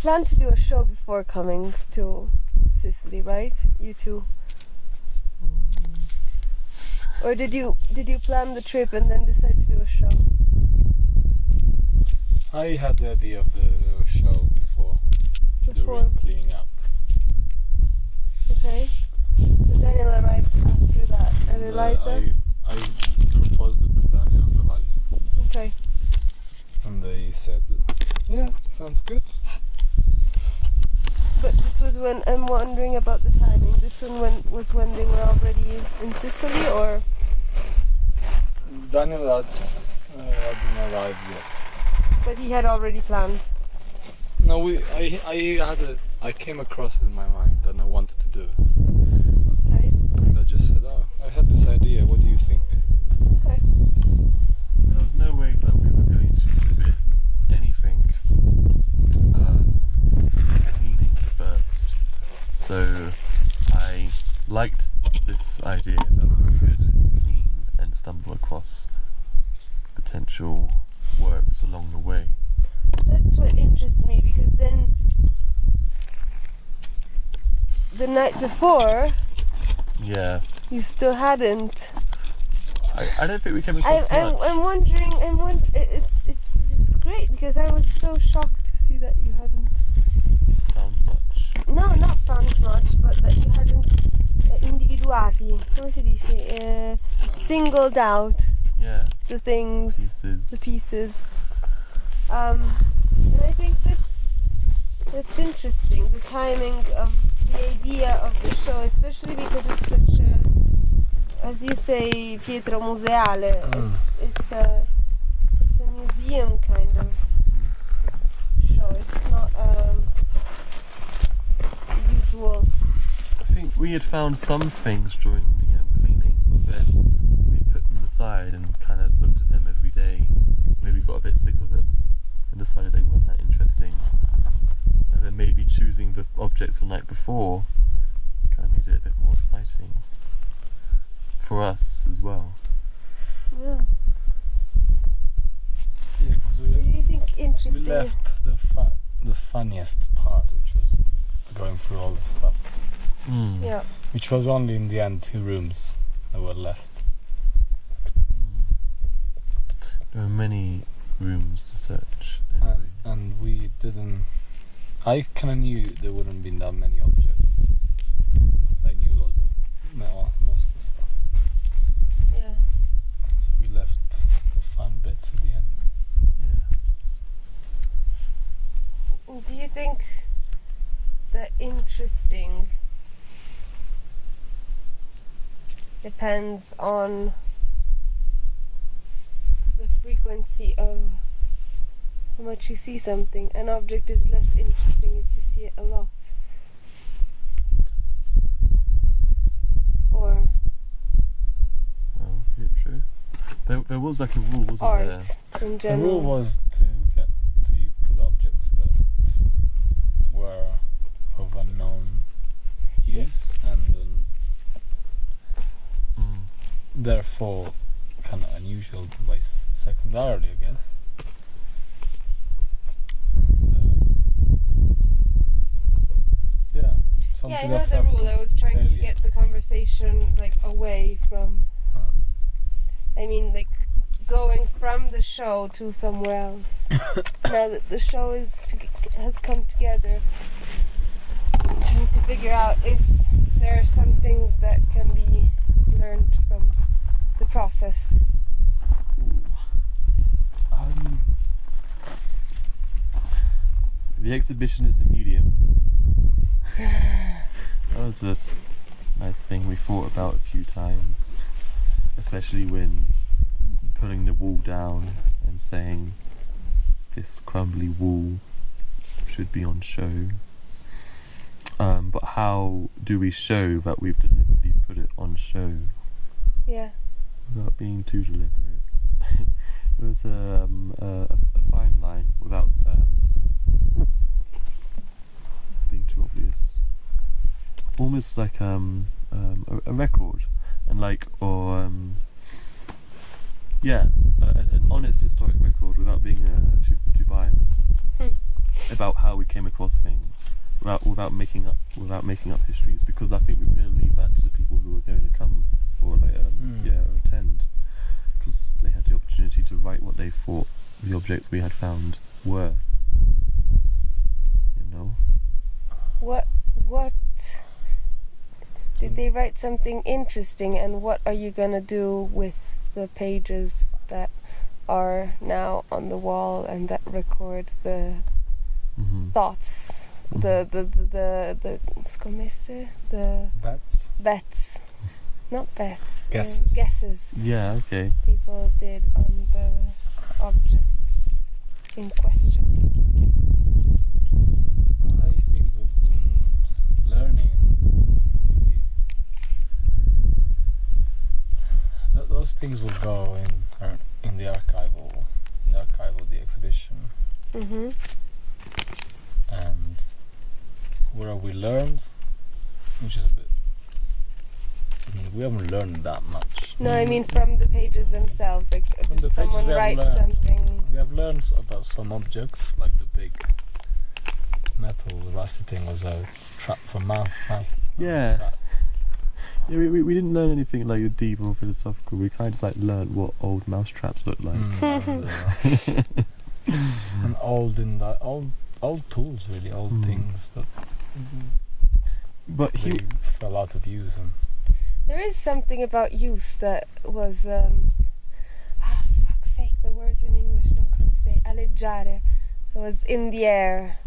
planned to do a show before coming to Sicily, right? You two. Or did you plan the trip and then decide to do a show? I had the idea of the show before the room cleaning up. Okay. So Daniel arrived after that, and Eliza? I proposed it to Daniel and Eliza. Okay. And they said, yeah, sounds good. But this was when, I'm wondering about the timing, this one was when they were already in Sicily, or? Daniel hadn't arrived yet. But he had already planned? No, I came across it in my mind and I wanted to do it. Okay. And I just said, I had this idea, what do you think? Okay. There was no way that we were going to exhibit anything cleaning first. So I liked this idea that we could clean and stumble across potential works along the way. That's what interests me, because then the night before, Yeah. you still hadn't. I don't think we came across much. I'm wondering. It's great, because I was so shocked to see that you hadn't. Found much. No, not found much, but that you hadn't individuati. Come si dice? Singled out. Yeah. The things, Pieces. the pieces. And I think that's interesting. The timing of the idea of the show, especially because it's such a, as you say, Pietro museale. It's a museum kind of show. It's not usual. I think we had found some things during the cleaning, but then we put them aside and kind of looked at them every day. Maybe got a bit sick of them and decided they weren't that interesting. And then maybe choosing the objects the night before kind of made it a bit more exciting for us as well. Yeah. Yeah, 'cause What do you think interesting? we left the funniest part, which was going through all the stuff. Yeah. Which was only in the end 2 rooms that were left. There were many rooms to search. And we didn't. I kind of knew there wouldn't be that many objects, because I knew most of the stuff. Yeah. So we left the fun bits at the end. Yeah. Do you think that interesting depends on the frequency of how much you see something? An object is less interesting if you see it a lot. Or Well, yeah, true. There was like a rule, wasn't art there? in The general. rule was to put objects that were of unknown use and therefore kind of unusual by secondarily, I guess. Yeah, something Yeah, I know that the felt rule. I was trying to alien. get the conversation like away from. I mean, like going from the show to somewhere else. Now that the show has come together, I'm trying to figure out if there are some things that can be learned from the process. The exhibition is the medium. That was a nice thing we thought about a few times, especially when pulling the wall down and saying this crumbly wall should be on show. But how do we show that we've deliberately put it on show Yeah. without being too deliberate? It was a fine line without being too obvious. Almost like a record, and like an honest historic record without being too biased. about how we came across things, without making up histories, because I think we were going to leave that to the people who were going to come or attend, because they had the opportunity to write what they thought the objects we had found were. You know. What did they write something interesting, and what are you gonna do with the pages that are now on the wall and that record the thoughts, the scommesse, the bets, not bets, guesses. Yeah, okay. People did on the objects in question. I think learning, those things will go in the archival the exhibition. And where we learned, which is a bit, we haven't learned that much. No, I mean from the pages themselves, like did someone write something. We have learned about some objects, like the big metal rusty thing was a trap for mice. Yeah. Rats. Yeah, we didn't learn anything like deep or philosophical. We kind of just like learned what old mouse traps look like. And old tools, really, old things that but they fell out of use. And there is something about use that was fuck's sake, the words in English don't come today. Alleggiare. It was in the air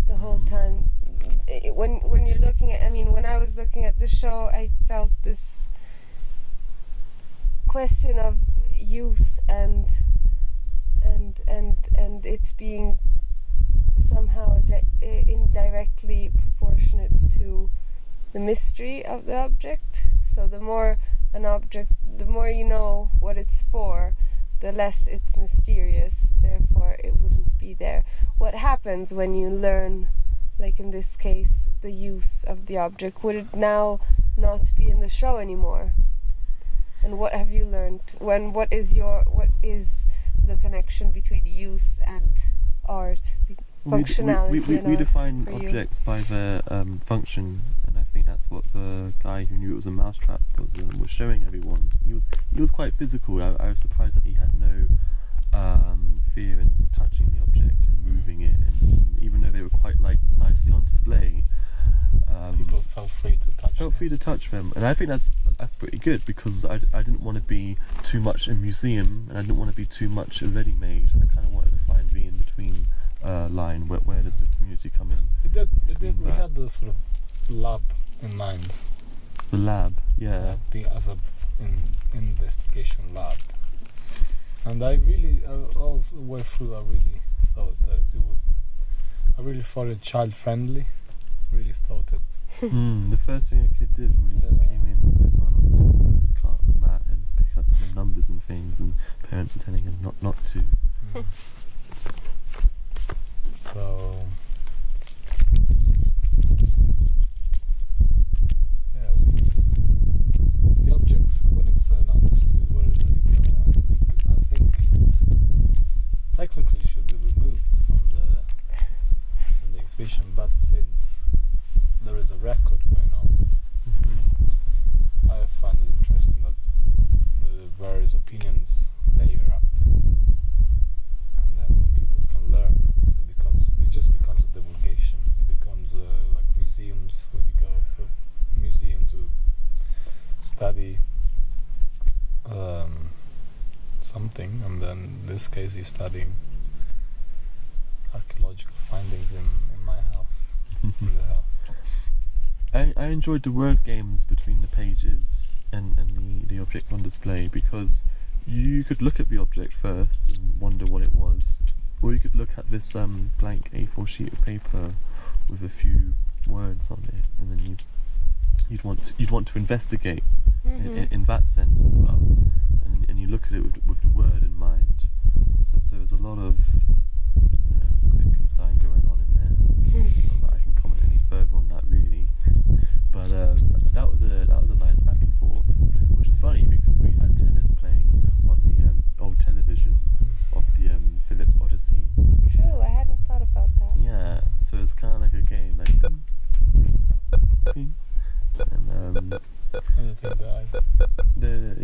the whole time. When you're looking at, when I was looking at the show, I felt this question of use and it being somehow indirectly proportionate to the mystery of the object. So the more you know what it's for, the less it's mysterious, therefore it wouldn't be there. What happens when you learn, like in this case, the use of the object? Would it now not be in the show anymore? And what have you learned? What is the connection between use and art? Functionality. We define objects by their function, and I think that's what the guy who knew it was a mousetrap was showing everyone. He was quite physical. I was surprised that he had no fear in touching the object and moving it, and even though they were quite nicely on display, people felt free to touch them. And I think that's pretty good, because I didn't want to be too much a museum, and I didn't want to be too much a ready-made. I kind of wanted to find the in-between line. Where does the community come in? We had the sort of lab in mind. The lab, yeah. Being as an investigation lab. And I really, all the way through, I really thought that I really thought it child-friendly. Really thought it. The first thing a kid did when he came in, went on to the mat and pick up some numbers and things, and parents are telling him not to. So, the object, when it's understood where it does go, I think it technically should be removed from the exhibition, but since there is a record going on, I find it interesting that the various opinions layer up, and then people can learn. It just becomes a divulgation. It becomes like museums, where you go to a museum to study something, and then in this case you're studying archaeological findings in my house, in the house. I enjoyed the word games between the pages and the objects on display, because you could look at the object first and wonder what it was, or you could look at this blank A4 sheet of paper with a few words on it, and then you'd want to investigate in that sense as well, and you look at it with the word in mind. So there's a lot of Wittgenstein going on in there. Not that I can comment any further on that really, but that was a nice back and forth, which is funny because we had tennis playing on the old television of the Phillips Odyssey. True, I hadn't thought about that. Yeah,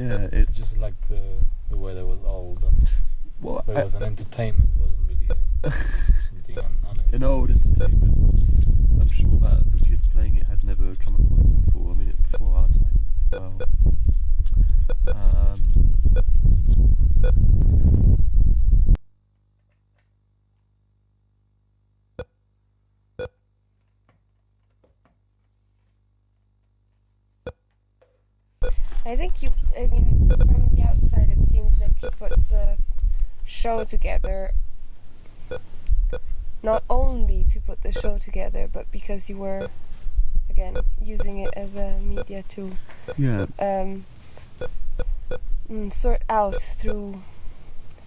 Yeah, it's just like the weather was old and well, there was an entertainment. It wasn't really something an old entertainment. I'm sure that the kids playing it had never come across it before. I mean, it's before our times as well. I think I mean, from the outside it seems like you put the show together not only to put the show together, but because you were, again, using it as a media to sort out through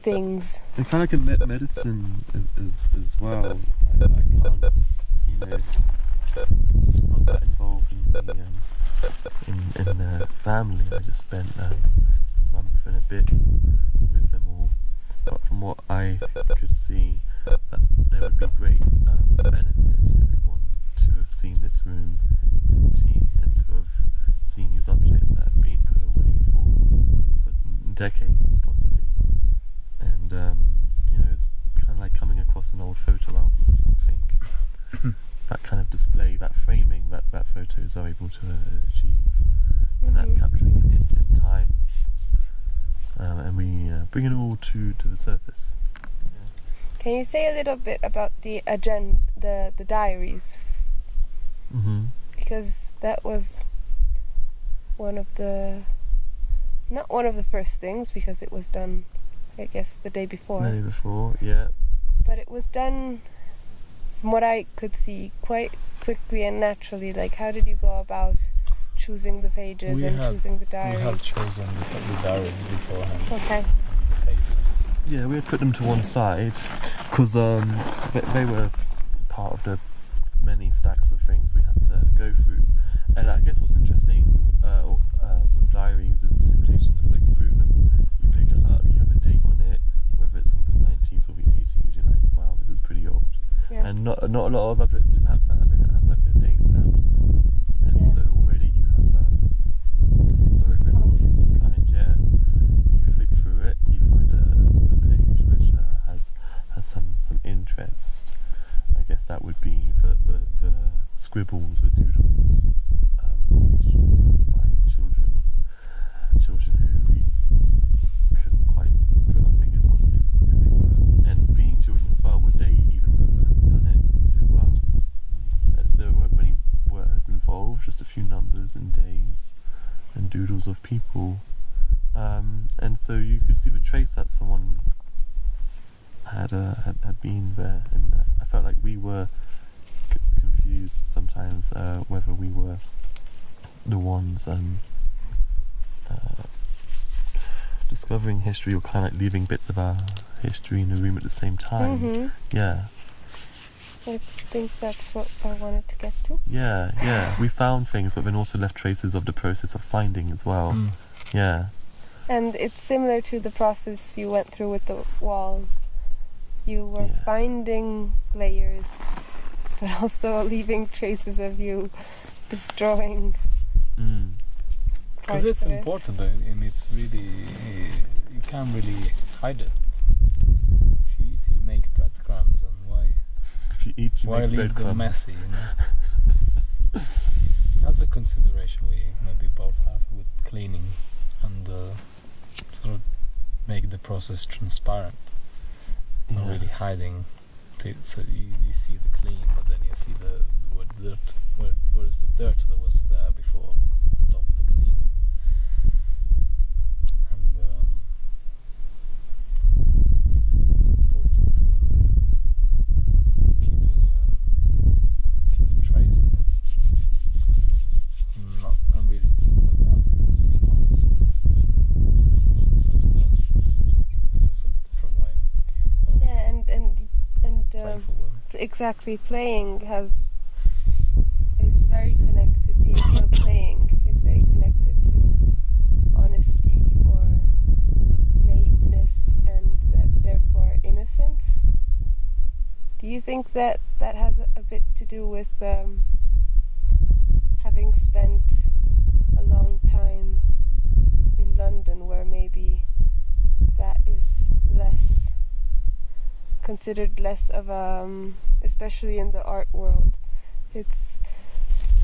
things. It's kind of like a medicine as well. I can't, not that involved in the family. I just spent a month and a bit with them all. But from what I could see, that there would be great benefit to everyone to have seen this room empty and to have seen these objects that have been put away for decades possibly. And it's kind of like coming across an old photo album or something. That kind of display, that framing that photos are able to achieve, and that capturing it in time, and we bring it all to the surface. Can you say a little bit about the the diaries? Mm-hmm. Because that was not one of the first things, because it was done, I guess, the day before. The day before, yeah. But it was done, from what I could see, quite quickly and naturally. Like, how did you go about choosing the pages choosing the diaries? We had chosen the diaries beforehand. Okay. The pages. Yeah, we had put them to one side because they were part of the many stacks of things we had to go through. And I guess what's interesting with diaries is the temptation to flick through them. You pick it up, you have a date on it, whether it's from the 90s or the 80s, you're like, wow, this is pretty old. Yeah. And not a lot of objects do have that. They don't have like a date stamp on them. And so already you have historic records of the kind. Yeah, you flick through it, you find a page which has some interest. I guess that would be the scribbles, the doodles, which were done by children who we couldn't quite put our fingers on who they were. And being children as well, would they even remember having done it as well? There weren't many words involved, just a few numbers and days and doodles of people. And so you could see the trace that someone had been there, and I felt like we were confused sometimes whether we were the ones discovering history or kind of like leaving bits of our history in the room at the same time. Mm-hmm. Yeah. I think that's what I wanted to get to. Yeah. We found things, but then also left traces of the process of finding as well. Yeah. And it's similar to the process you went through with the wall. You were finding layers, but also leaving traces of you destroying. Because it's important, and it's really, you can't really hide it. If you eat, you make breadcrumbs, and why? If you eat, you why make leave them breadcrumbs. messy? That's a consideration we maybe both have with cleaning, and sort of make the process transparent. Not really hiding, so you see the clean, but then you see the dirt. Where is the dirt that was there before on top of the clean? And it's important when keeping trace of it. I'm really being honest, but someone does in a sort of different way. Yeah, and Playful way. exactly, playing is very connected. The idea of playing is very connected to honesty or naiveness, and therefore innocence. Do you think that has a bit to do with having spent a long time in London, where maybe that is less considered less of especially in the art world, it's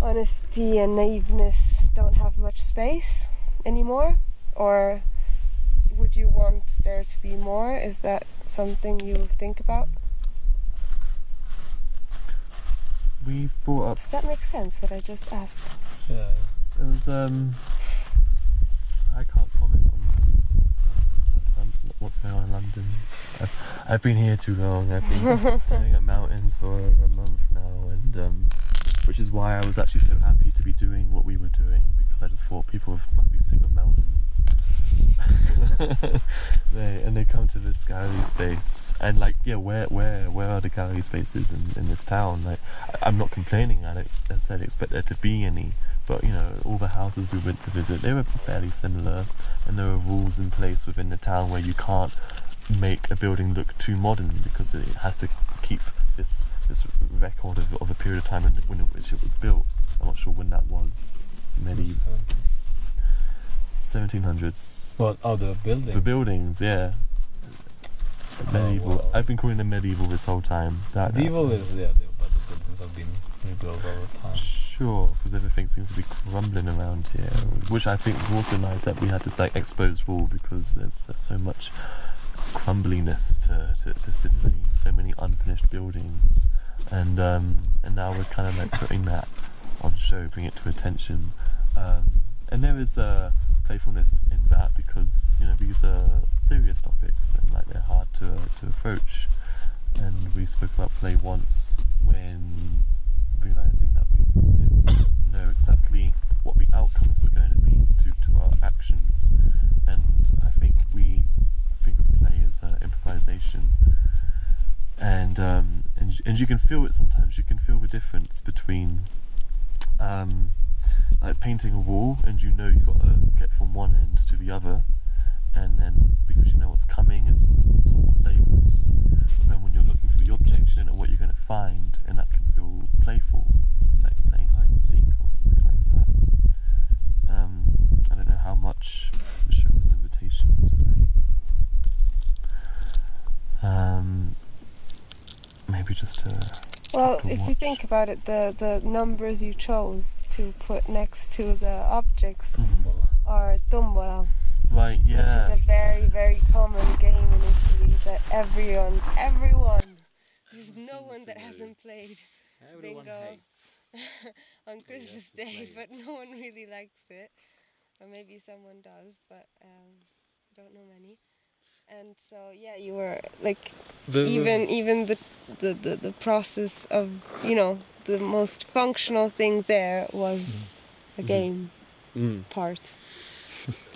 honesty and naiveness don't have much space anymore? Or would you want there to be more? Is that something you think about? We brought up. Does that make sense, what I just asked? Yeah. It was, I can't comment on what's going on in London. I've been here too long. I've been staring at mountains for a month now, and which is why I was actually so happy to be doing what we were doing, because I just thought people must be sick of mountains. They come to this gallery space, and like, yeah, where are the gallery spaces in this town? Like, I'm not complaining. I don't necessarily expect there to be any, but you know, all the houses we went to visit, they were fairly similar, and there were rules in place within the town where you can't make a building look too modern, because it has to keep this record of a period of time in which it was built. I'm not sure when that was. Medieval 1700s. What? Oh, the building. The buildings, yeah. Medieval. wow. I've been calling them medieval this whole time. Medieval is, but the buildings have been rebuilt all the time. Sure, because everything seems to be crumbling around here, which I think was also nice that we had this like exposed wall, because there's so much crumbliness to Sydney, so many unfinished buildings, and now we're kind of like putting that on show, bring it to attention, and there is a playfulness in that, because you know, these are serious topics and like they're hard to approach, and we spoke about play once when realizing that we didn't know exactly what the outcomes were going to be to our actions, and I think we think of play as improvisation, and you can feel it sometimes. You can feel the difference between like painting a wall, and you know you've got to get from one end to the other, and then because you know what's coming, it's somewhat laborious. But then when you're looking for the object, you don't know what you're going to find, and that can feel playful. It's like playing hide and seek or something like that. I don't know how much the show was an invitation to play. Maybe just Well, if you think about it, the numbers you chose to put next to the objects are tombola. Right, yeah. Which is a very, very common game in Italy that everyone, there's no one that hasn't played bingo on Christmas Day, but no one really likes it. Or maybe someone does, but I don't know many. And so yeah, you were like, even the process of, you know, the most functional thing there was a game part,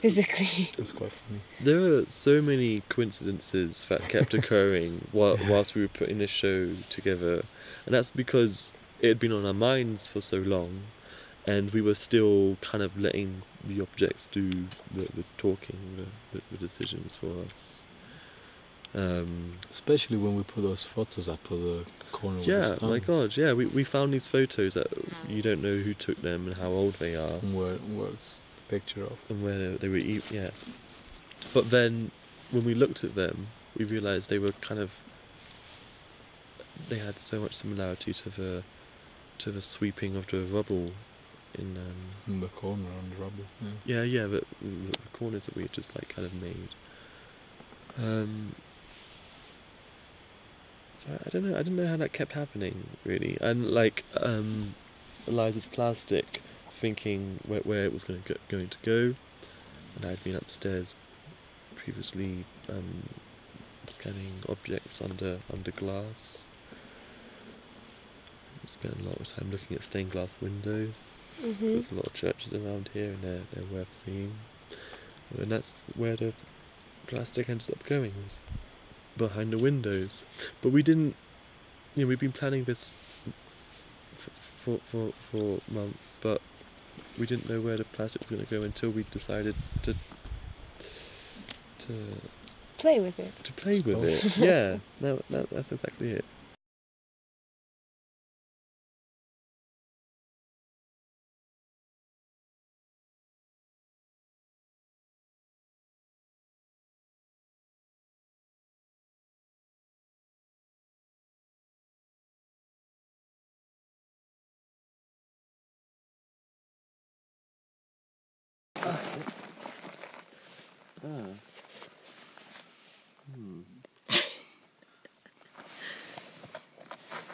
physically. That's quite funny. There were so many coincidences that kept occurring whilst we were putting this show together, and that's because it had been on our minds for so long, and we were still kind of letting the objects do the talking, the decisions for us. Especially when we put those photos up at the corner. Yeah, with the my stones. God, yeah, we found these photos that you don't know who took them and how old they are. And where's the picture of? And where they were, yeah. But then, when we looked at them, we realised they were they had so much similarity to the sweeping of the rubble in the corner on the rubble. Yeah, the corners that we had just like kind of made. So I don't know how that kept happening really, and like Eliza's plastic, thinking where it was going to go, and I'd been upstairs previously scanning objects under glass. I spent a lot of time looking at stained glass windows. There's a lot of churches around here, and they're worth seeing, and that's where the plastic ended up going, was behind the windows. But we didn't, you know, we've been planning this for months, but we didn't know where the plastic was going to go until we decided to play with it. Yeah, that's exactly it.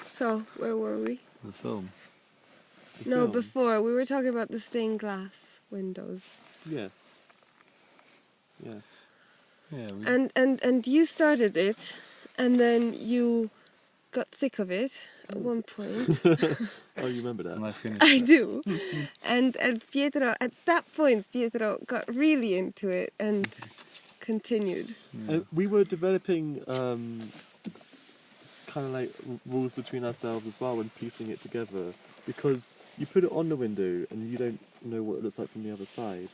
So, where were we? The film. No, film. before. We were talking about the stained glass windows. Yes. Yeah. Yeah. And you started it, and then you got sick of it at one point. Oh, you remember that? And I finished. I do. And Pietro, at that point, Pietro got really into it and continued. We were developing kind of like rules between ourselves as well when piecing it together, because you put it on the window and you don't know what it looks like from the other side.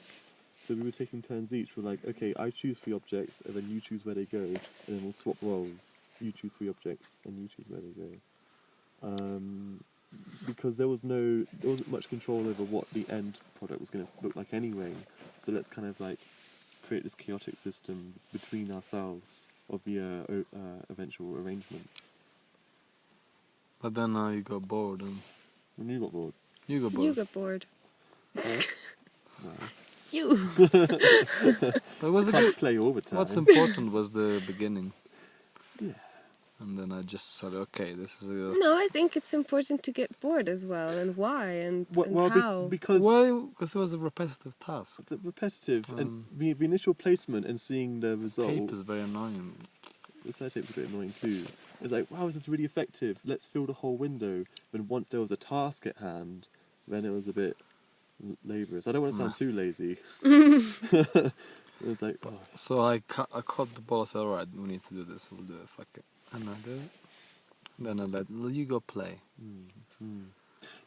So we were taking turns each. We're like, okay, I choose 3 objects, and then you choose where they go, and then we'll swap roles. You choose 3 objects, and you choose where they go. Because there wasn't much control over what the end product was going to look like anyway. So let's kind of like create this chaotic system between ourselves of the eventual arrangement. But then you got bored and When you got bored. you got bored. You got bored. No. You! But was it Can't good? play all the time. What's important was the beginning. Yeah. And then I just said, okay, this is a... No, I think it's important to get bored as well, and why, and how. Because Why? Because it was a repetitive task. it's repetitive, and the initial placement and seeing the result. Tape is very annoying. The sellotape's a bit annoying too. It's like, wow, this is really effective. Let's fill the whole window. But once there was a task at hand, then it was a bit laborious. I don't want to sound too lazy. It was like, oh. So I caught the ball. I said, all right, we need to do this. We'll do it. Fuck it. And I did it. Then I let you go play.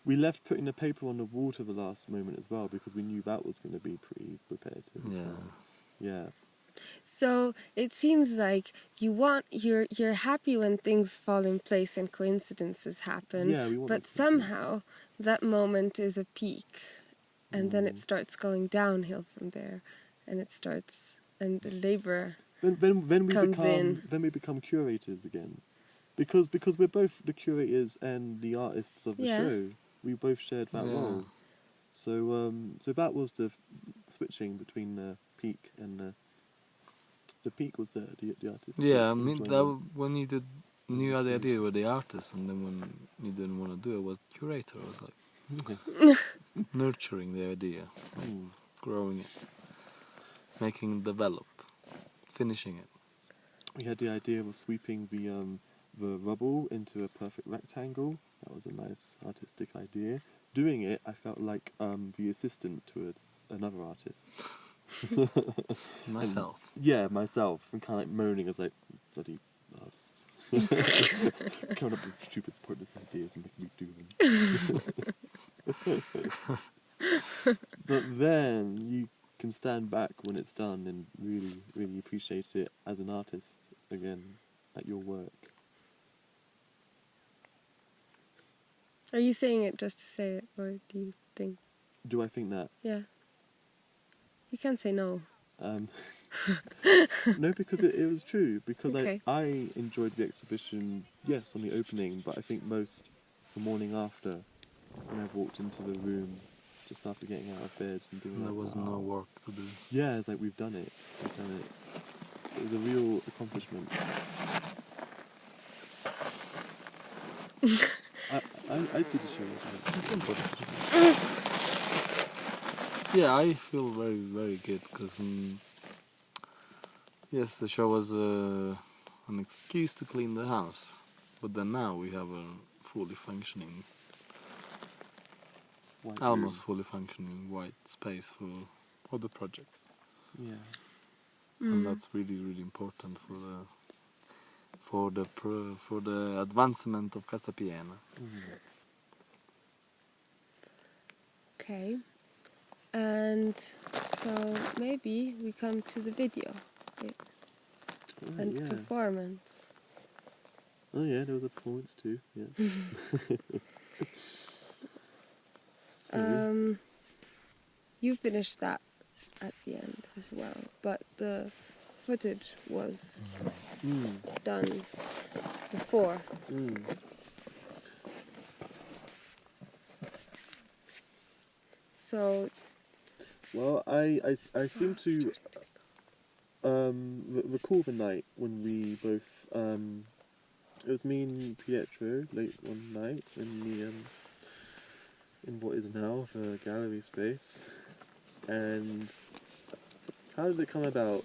We left putting the paper on the wall to the last moment as well, because we knew that was going to be pretty repetitive as well. Yeah. So it seems like you're happy when things fall in place and coincidences happen. Yeah, we want it but to be somehow that moment is a peak, and then it starts going downhill from there, and the labor Then comes in. Then we become curators again, because we're both the curators and the artists of the show. We both shared that role. So that was the switching between the peak and the peak was the artist. Yeah, I mean, when you knew the idea with the artist, and then when you didn't want to do it, was the curator. It was like nurturing the idea, like growing it, making it develop, finishing it. We had the idea of sweeping the rubble into a perfect rectangle. That was a nice artistic idea. Doing it, I felt like the assistant to another artist. Myself. Myself. And kind of like moaning as like, bloody artist. Coming up with stupid, pointless ideas and making me do them. But then you can stand back when it's done and really, really appreciate it as an artist again at your work. Are you saying it just to say it, or do you think? Do I think that? Yeah. You can't say no. No, because it was true. Because Okay. I enjoyed the exhibition, yes, on the opening, but I think most the morning after, when I walked into the room, just after getting out of bed and doing There like, was no work to do. Yeah, it's like we've done it. It was a real accomplishment. I see the show as well. Yeah, I feel very, very good because yes, the show was an excuse to clean the house, but then now we have a fully functioning, White almost room. fully functioning white space for the project, Yeah. and that's really, really important for the advancement of casapiena. Okay. And so maybe we come to the video and performance. Oh yeah, there was a performance too. Yeah. So, You finished that at the end as well, but the footage was done before. So Well, I seem to recall the night when we both it was me and Pietro late one night in the in what is now the gallery space. And how did it come about?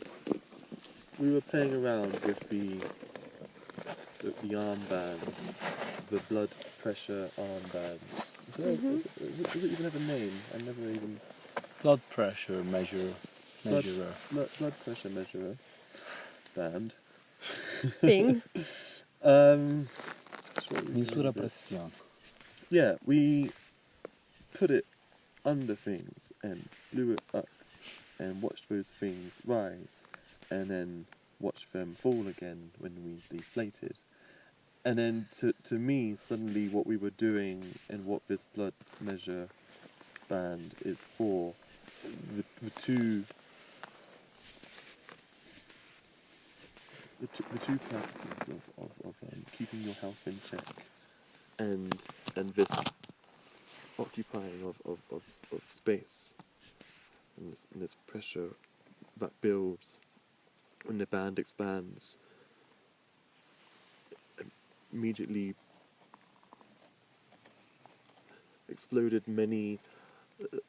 We were playing around with the armband, the blood pressure armband. Does it even have a name? I never even... Blood pressure measurer. Blood pressure measurer band. Thing. Misura pressione. Yeah, we put it under things and blew it up and watched those things rise and then watched them fall again when we deflated. And then to me, suddenly what we were doing and what this blood measure band is for, the two purposes of keeping your health in check and this occupying of space and this pressure that builds when the band expands immediately exploded many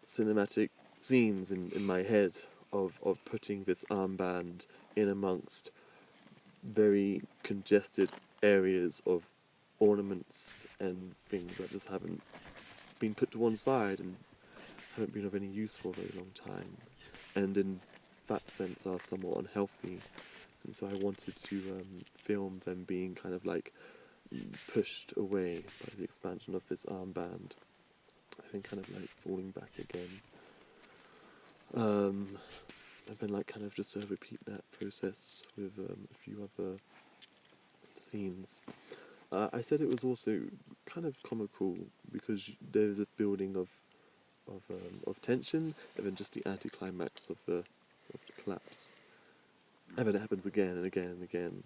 cinematic scenes in my head of putting this armband in amongst very congested areas of ornaments and things that just haven't been put to one side and haven't been of any use for a very long time, and in that sense are somewhat unhealthy. And so I wanted to film them being kind of like pushed away by the expansion of this armband, and then kind of like falling back again. And then like kind of just repeat that process with a few other scenes. I said it was also kind of comical because there's a building of tension and then just the anticlimax of the collapse. And then it happens again and again and again.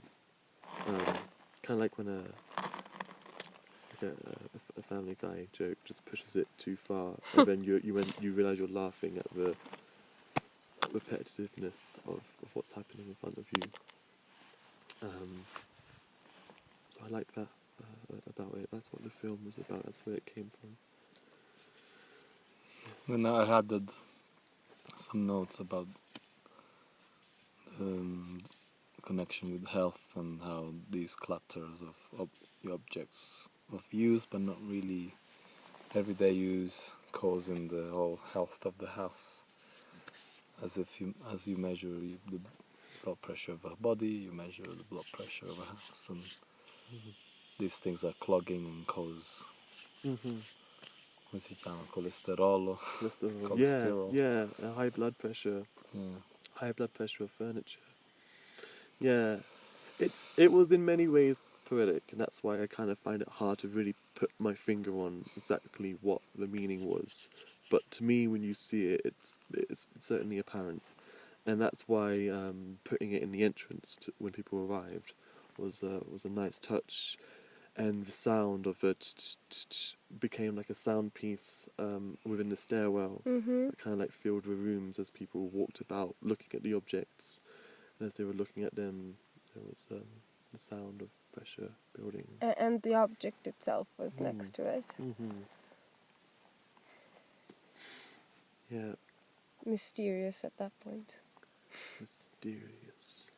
Kind of like when a Family Guy joke just pushes it too far, and then you realise you're laughing at the repetitiveness of what's happening in front of you. So I like that about it. That's what the film was about. That's where it came from. And I added some notes about connection with health and how these clutters of objects of use but not really everyday use causing the whole health of the house. As you measure the blood pressure of a body, you measure the blood pressure of a house, and these things are clogging and cause come si chiama? Cholesterol. Yeah, high blood pressure. Yeah. High blood pressure of furniture. Yeah, it was in many ways poetic, and that's why I kind of find it hard to really put my finger on exactly what the meaning was. But to me, when you see it, it's certainly apparent, and that's why putting it in the entrance when people arrived was a nice touch, and the sound of it became like a sound piece within the stairwell that kind of like filled the rooms as people walked about looking at the objects. And as they were looking at them, there was the sound of pressure building. And the object itself was next to it. Yeah. Mysterious at that point. Mysterious.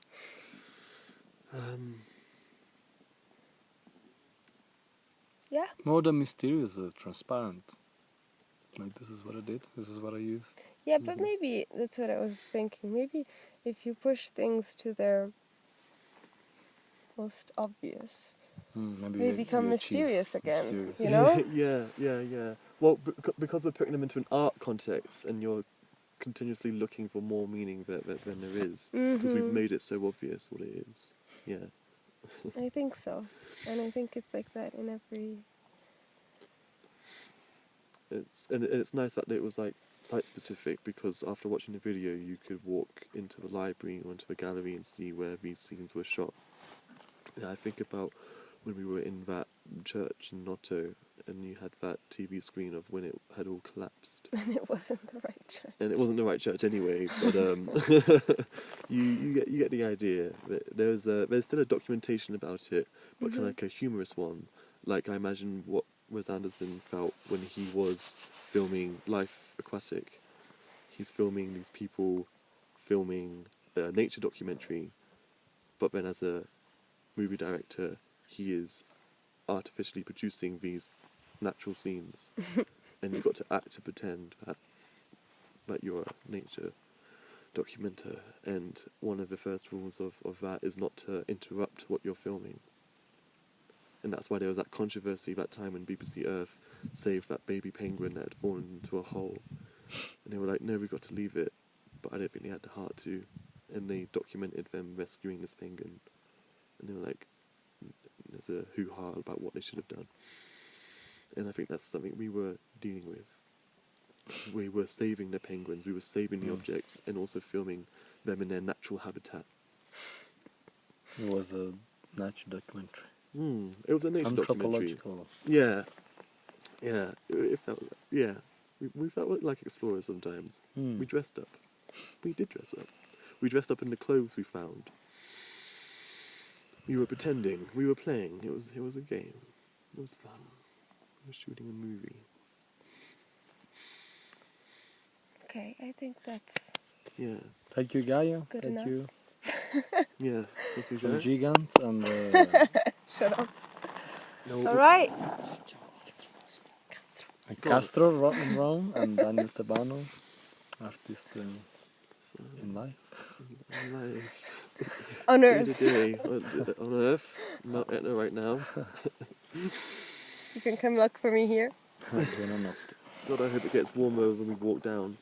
Yeah. More than mysterious, transparent. Like, this is what I did, this is what I used. Yeah, but maybe that's what I was thinking. Maybe if you push things to their most obvious, they become mysterious again. You know? Yeah. Well, because we're putting them into an art context, and you're continuously looking for more meaning than there is, because we've made it so obvious what it is. Yeah. I think so, and I think it's like that in every. It's nice that it was like site specific, because after watching the video you could walk into the library or into the gallery and see where these scenes were shot. And I think about when we were in that church in Noto, and you had that TV screen of when it had all collapsed. And it wasn't the right church. And it wasn't the right church anyway, but you get the idea. There's still a documentation about it, but kind of like a humorous one. Like I imagine what Wes Anderson felt when he was filming Life Aquatic. He's filming these people filming a nature documentary, but then as a movie director, he is artificially producing these natural scenes, and you've got to act to pretend that you're a nature documenter, and one of the first rules of that is not to interrupt what you're filming. And that's why there was that controversy that time when BBC Earth saved that baby penguin that had fallen into a hole, and they were like, no, we've got to leave it, but I don't think they had the heart to, and they documented them rescuing this penguin, and they were like, there's a hoo-ha about what they should have done. And I think that's something we were dealing with. We were saving the penguins, we were saving the objects, and also filming them in their natural habitat. It was a nature documentary. It was a nature documentary. Anthropological. Yeah. It felt, we felt like explorers sometimes. We dressed up. We did dress up. We dressed up in the clothes we found. We were pretending. We were playing. It was a game. It was fun. We were shooting a movie. Okay, I think that's Yeah. Thank you, Gaia. Good Thank enough. you. Yeah. Thank you, From Jack. Gigant and shut up. No, All right. CASTRO in Rome and Daniel Tebano, artist in life. Life. On Day Earth. to day. On Earth. Mount Etna right now. You can come look for me here. Buonanotte. God, I hope it gets warmer when we walk down.